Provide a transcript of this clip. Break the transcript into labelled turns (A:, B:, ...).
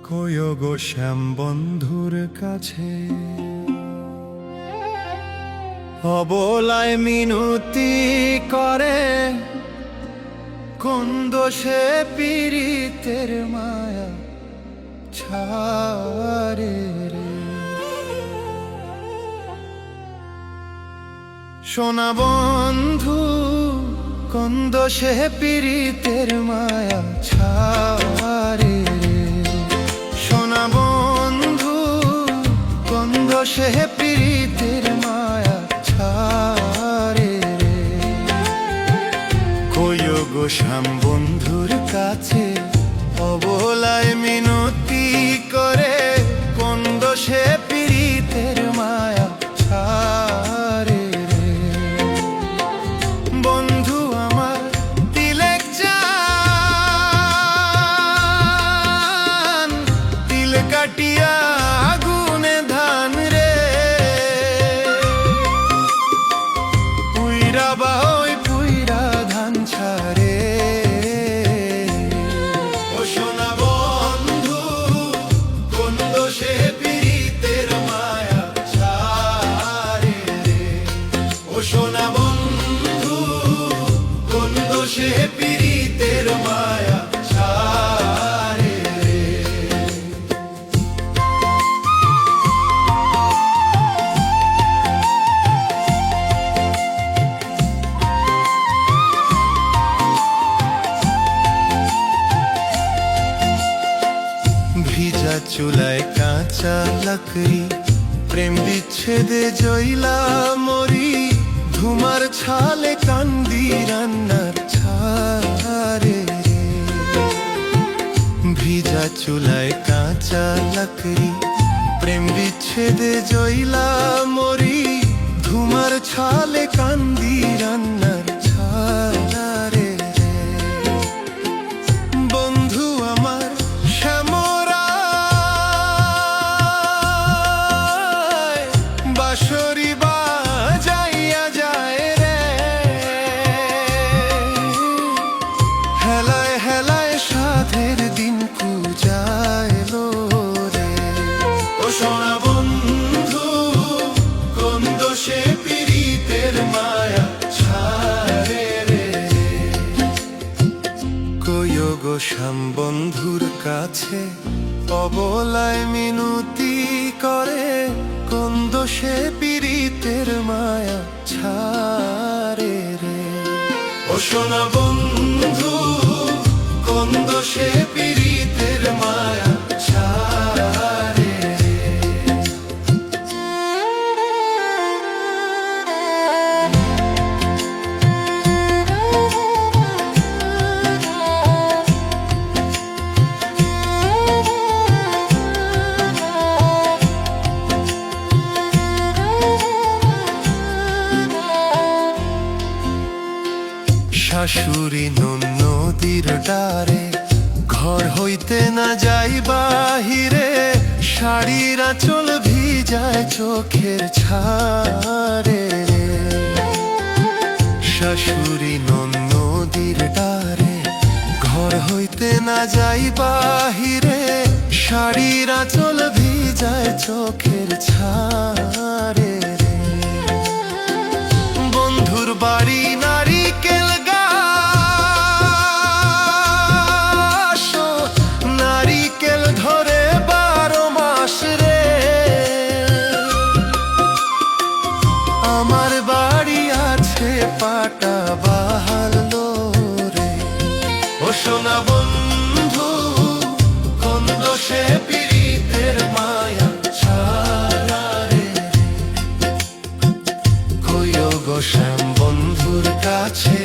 A: কইও গো শ্যাম বন্ধুর কাছে, অবলায় মিনতি করে, কোন দোষে পীড়িতের মায়া ছাড়ে রে। সোনা বন্ধু, কোন দোষে পীড়িতের মায়া ছাড়ে রে। সোনা বন্ধু, কোন দোষে পীড়িতের মায়া ছাড়ে রে। কইও গো শ্যাম বন্ধুর কাছে, অবলায় মিনতি করে, কোন দোষে পীড়িতের মায়া ছাড়ে রে। বন্ধু আমার তিলেক চান, তিল কাটিয়া আগুনে ধান রে। পুইরা বাই পুইরা ধান ছাড়ে। ও সোনা বন্ধু, কোন দোষে পীড়িতের মায়া ছাড়ে রে। ও সোনা বন্ধু, কোন দোষে পীড়িতের মায়া ছাড়ে রে। ভিজা চুলায় কাঁচা লাকড়ি, প্রেম বিচ্ছেদে জইলা মরি, ধুমার ছালে কান্দি রান্নার ছাড়ে রে। ভিজা চুলায় কাঁচা লাকড়ি, প্রেম বিচ্ছেদে জইলা মরি, ধুমার ছালে কান্দি রান্নার ছাড়ে রে। বন্ধু আমার শ্যামরায় বাঁশরি বাজাইয়া যায় রে। হেলায় হেলায় সাধের দিন কুজাইলো রে। ও সোনা বন্ধু, কোন দোষে পীড়িতের মায়া ছাড়ে রে। কইও গো শ্যাম বন্ধুর কাছে, অবলায় মিনতি করে, কোন দোষে পীড়িতের মায়া ছাড়ে রে। ও সোনা বন্ধু, কোন দোষে পীড়িতের মায়া ছাড়ে রে। শাশুড়ি নদীর ডারে, ঘর হইতে না যাই বাহিরে, শাড়ির আঁচল ভিজায় চোখের ছাড়ে রে। শাশুড়ি নদীর ডারে, ঘর হইতে না যাই বাহিরে, শাড়ির আঁচল ভিজায় চোখের ছাড়ে রে। বন্ধুর বাড়ি নারিকেল গাছ, নারিকেল ধরে 12 মাস রে। আমার বাড়ি আছে পাটা বাহালো রে। ও সোনা বন্ধু, কোন দোষে পীড়িতের মায়া ছাড়ে রে। কইও গো শ্যাম বন্ধুর কাছে,